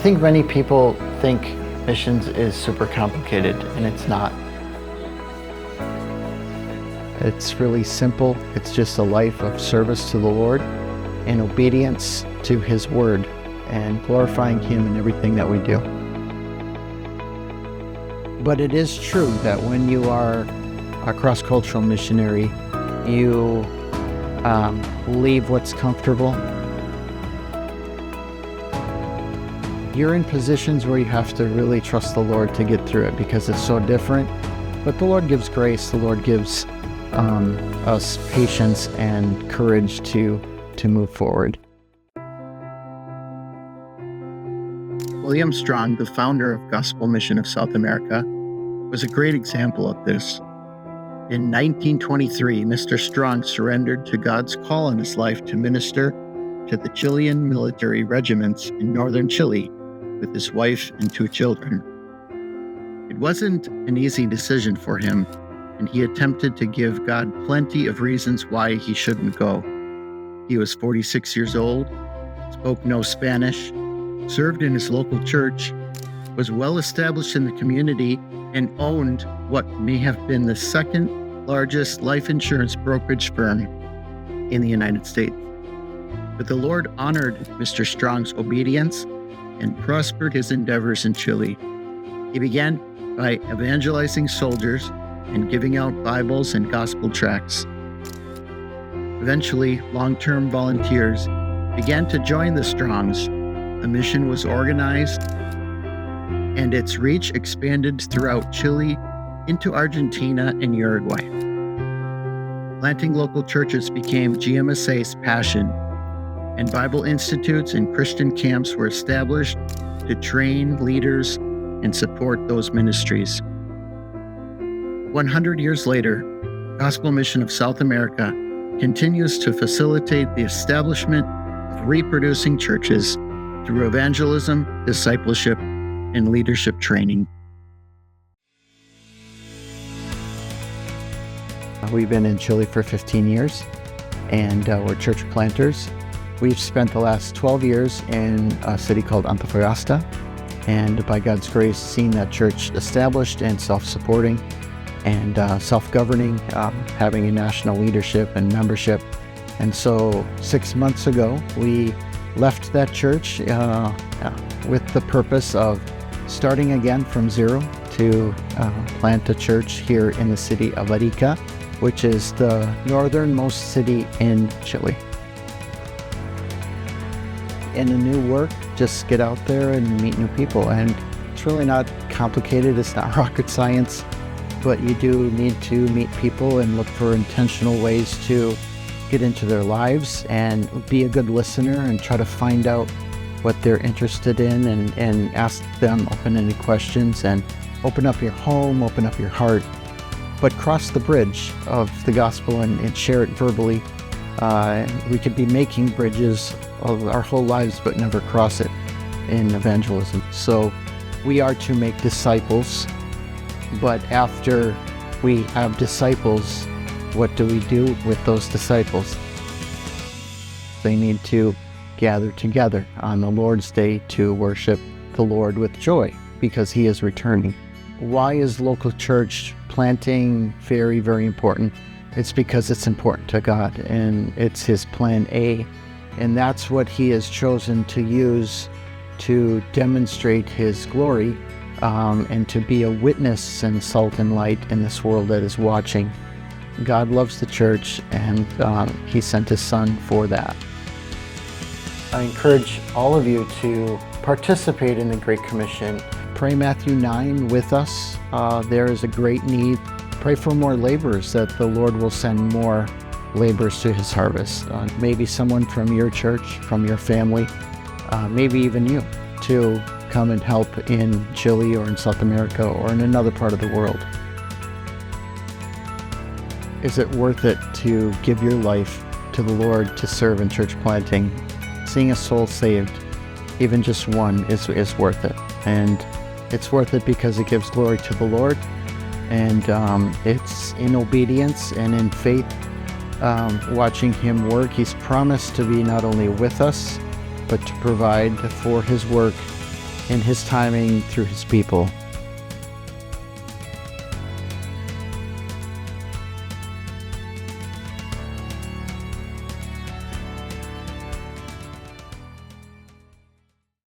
think many people think missions is super complicated, and it's not. It's really simple. It's just a life of service to the Lord and obedience to His Word and glorifying Him in everything that we do. But it is true that when you are a cross-cultural missionary, you leave what's comfortable. You're in positions where you have to really trust the Lord to get through it because it's so different. But the Lord gives grace. The Lord gives us patience and courage to move forward. William Strong, the founder of Gospel Mission of South America, was a great example of this. In 1923, Mr. Strong surrendered to God's call on his life to minister to the Chilean military regiments in northern Chile with his wife and 2 children. It wasn't an easy decision for him, and he attempted to give God plenty of reasons why he shouldn't go. He was 46 years old, spoke no Spanish, served in his local church, was well established in the community, and owned what may have been the second largest life insurance brokerage firm in the United States. But the Lord honored Mr. Strong's obedience and prospered his endeavors in Chile. He began by evangelizing soldiers and giving out Bibles and gospel tracts. Eventually, long-term volunteers began to join the Strongs. A mission was organized, and its reach expanded throughout Chile into Argentina and Uruguay. Planting local churches became GMSA's passion, and Bible institutes and Christian camps were established to train leaders and support those ministries. 100 years later, Gospel Mission of South America continues to facilitate the establishment of reproducing churches through evangelism, discipleship, and leadership training. We've been in Chile for 15 years, and we're church planters. We've spent the last 12 years in a city called Antofagasta, and by God's grace, seen that church established and self-supporting and self-governing, having a national leadership and membership. And so 6 months ago, we left that church with the purpose of starting again from zero to plant a church here in the city of Arica, which is the northernmost city in Chile. In a new work, just get out there and meet new people. And it's really not complicated. It's not rocket science, but you do need to meet people and look for intentional ways to get into their lives and be a good listener and try to find out what they're interested in and ask them open-ended questions and open up your home, open up your heart, but cross the bridge of the gospel and share it verbally. We could be making bridges of our whole lives but never cross it in evangelism. So we are to make disciples, but after we have disciples, what do we do with those disciples? They need to gather together on the Lord's Day to worship the Lord with joy because He is returning. Why is local church planting very, very important? It's because it's important to God, and it's His plan A, and that's what He has chosen to use to demonstrate His glory and to be a witness and salt and light in this world that is watching. God loves the church, and He sent His Son for that. I encourage all of you to participate in the Great Commission. Pray Matthew 9 with us. There is a great need. Pray for more laborers, that the Lord will send more laborers to His harvest. Maybe someone from your church, from your family, maybe even you, to come and help in Chile or in South America or in another part of the world. Is it worth it to give your life to the Lord to serve in church planting? Seeing a soul saved, even just one, is worth it. And it's worth it because it gives glory to the Lord, and it's in obedience and in faith, watching Him work. He's promised to be not only with us, but to provide for His work in his timing through his people.